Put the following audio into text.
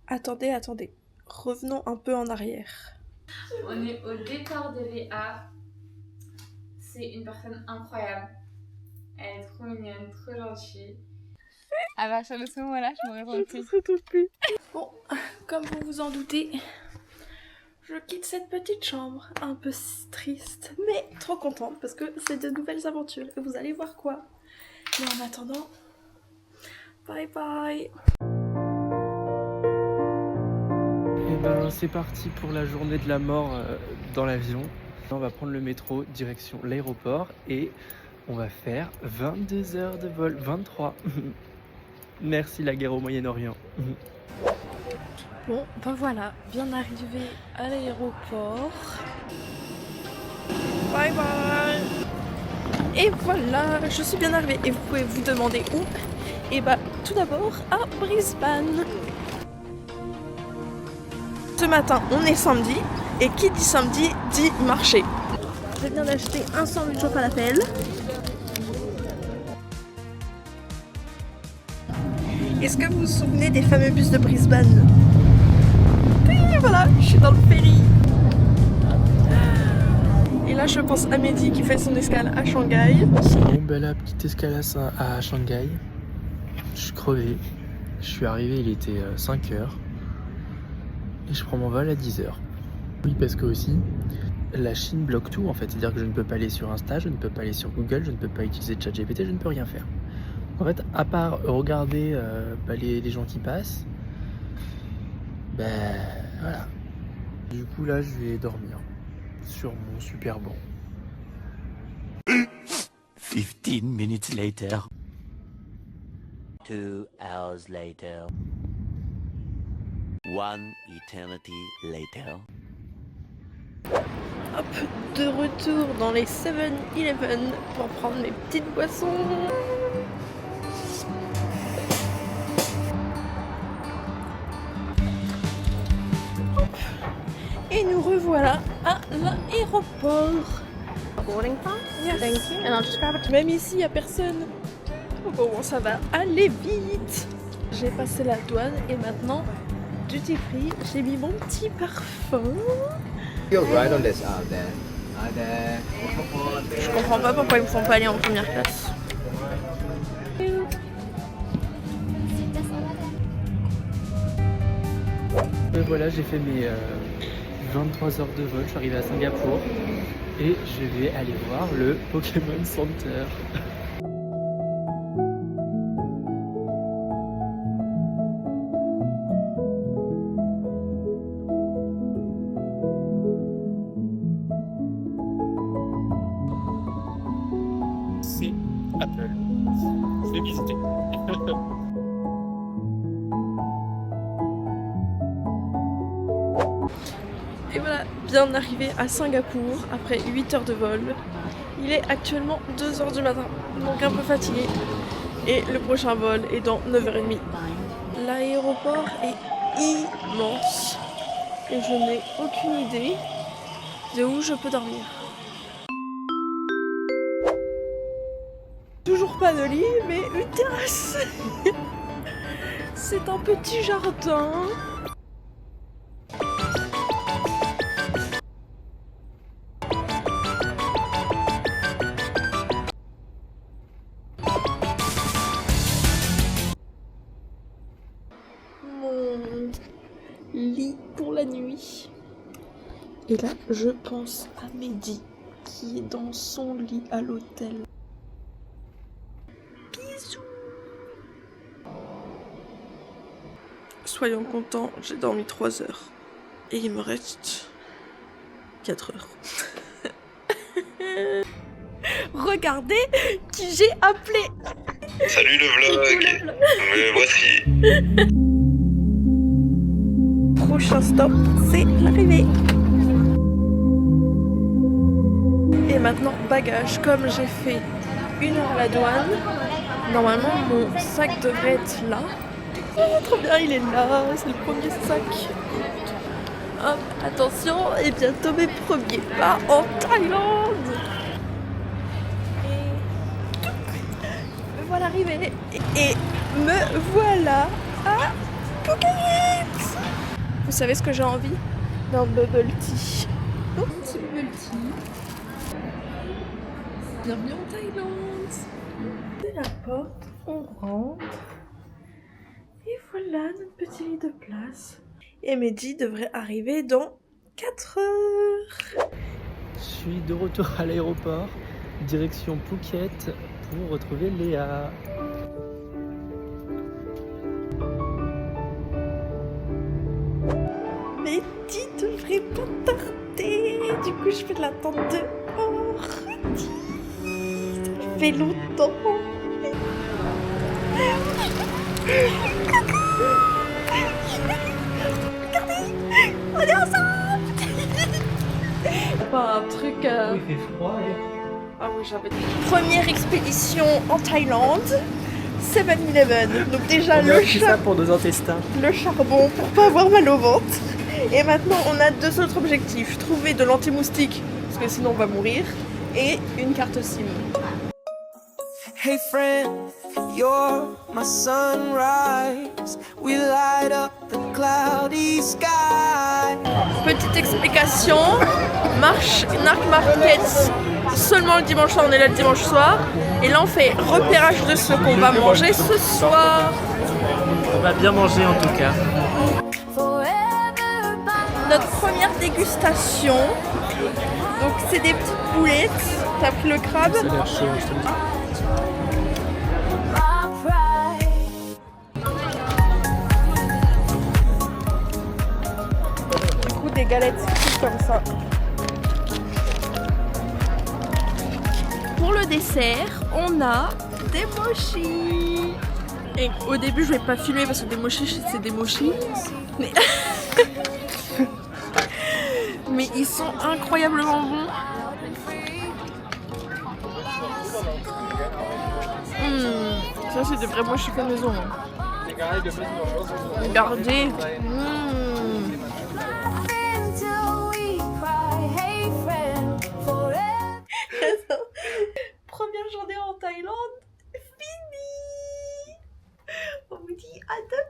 Attendez, attendez. Revenons un peu en arrière. On est au départ de Léa. C'est une personne incroyable. Elle est trop mignonne, trop gentille. À partir de ce moment-là, je me retrouve plus. Bon, comme vous vous en doutez, je quitte cette petite chambre un peu triste, mais trop contente parce que c'est de nouvelles aventures et vous allez voir quoi. Mais en attendant, bye bye. Et ben c'est parti pour la journée de la mort dans l'avion. On va prendre le métro direction l'aéroport et on va faire 22 heures de vol, 23. Merci la guerre au Moyen-Orient. Bon, ben voilà, bien arrivé à l'aéroport. Bye bye. Et voilà, je suis bien arrivée. Et vous pouvez vous demander où? Et bah, tout d'abord à Brisbane. Ce matin, on est samedi. Et qui dit samedi, dit marché. Je viens d'acheter un sandwich au falafel. Est-ce que vous vous souvenez des fameux bus de Brisbane? Et voilà, je suis dans le ferry. Et là, je pense à Mehdi qui fait son escale à Shanghai. Bon, ben la petite escalade à Shanghai. Je suis crevé. Je suis arrivé, il était 5h. Et je prends mon vol à 10h. Oui, parce que aussi, la Chine bloque tout en fait. C'est-à-dire que je ne peux pas aller sur Insta, je ne peux pas aller sur Google, je ne peux pas utiliser ChatGPT, je ne peux rien faire. En fait, à part regarder les gens qui passent, ben voilà. Du coup là, je vais dormir sur mon super banc. 15 minutes later. 2 hours later. 1 eternity later. Hop, de retour dans les 7-Eleven pour prendre mes petites boissons. Hop. Et nous revoilà à l'aéroport. Boarding pass? Yes. Thank you. And I'll just grab it. Même ici, il n'y a personne. Bon, ça va aller vite. J'ai passé la douane et maintenant, duty free, j'ai mis mon petit parfum. You're right on this out there. Out there. Je comprends pas pourquoi ils me font pas aller en première classe. Et voilà, j'ai fait mes 23 heures de vol, je suis arrivé à Singapour et je vais aller voir le Pokémon Center. C'est Apple. Je l'ai visité. Et voilà, bien arrivé à Singapour après 8 heures de vol. Il est actuellement 2h du matin, donc un peu fatigué. Et le prochain vol est dans 9h30. L'aéroport est immense. Et je n'ai aucune idée de où je peux dormir. Toujours pas de lit, mais une terrasse. C'est un petit jardin. Mon lit pour la nuit. Et là, je pense à Mehdi qui est dans son lit à l'hôtel. Bisous. Soyons contents, j'ai dormi 3 heures. Et il me reste 4 heures. Regardez qui j'ai appelé. Salut le vlog. Me voici. Prochain stop, c'est l'arrivée. Et maintenant, bagage. Comme j'ai fait 1 heure à la douane, normalement mon sac devrait être là. Oh, trop bien, il est là, c'est le premier sac. Hop, attention, et bientôt mes premiers pas en Thaïlande. Et me voilà arrivée. Et me voilà à Phuket. Vous savez ce que j'ai envie? D'un bubble tea. Oh, petit bubble tea. Bienvenue en Thaïlande. C'est la porte, on rentre. Et voilà notre petit lit de place. Et Mehdi devrait arriver dans 4 heures. Je suis de retour à l'aéroport, direction Phuket pour retrouver Léa. Mehdi devrait pas tarder. Du coup, je vais l'attendre dehors. Ça fait longtemps. On est ensemble. Pas un truc... Il fait froid. Ah oui, j'avais dit. Première expédition en Thaïlande, 7-Eleven. Donc déjà ça pour nos intestins. le charbon pour pas avoir mal au ventre. Et maintenant on a 2 autres objectifs. Trouver de l'anti-moustique, parce que sinon on va mourir, et une carte SIM. Hey friend, you're my sunrise. We light up the cloudy sky. Petite explication, marche Narc Markets seulement le dimanche soir, on est là le dimanche soir. Et là on fait repérage de ce qu'on va manger ce soir. On va bien manger en tout cas. Notre première dégustation, donc c'est des petites boulettes. T'as pris le crabe? Ça a l'air chaud, je te le dis. Du coup des galettes comme ça. Pour le dessert, on a des mochis. Et au début je vais pas filmer parce que des mochis c'est des mochis. Mais... mais ils sont incroyablement bons. Ça c'est des vrais mochis fait maison. Regardez. Première journée en Thaïlande, fini. On vous dit à demain.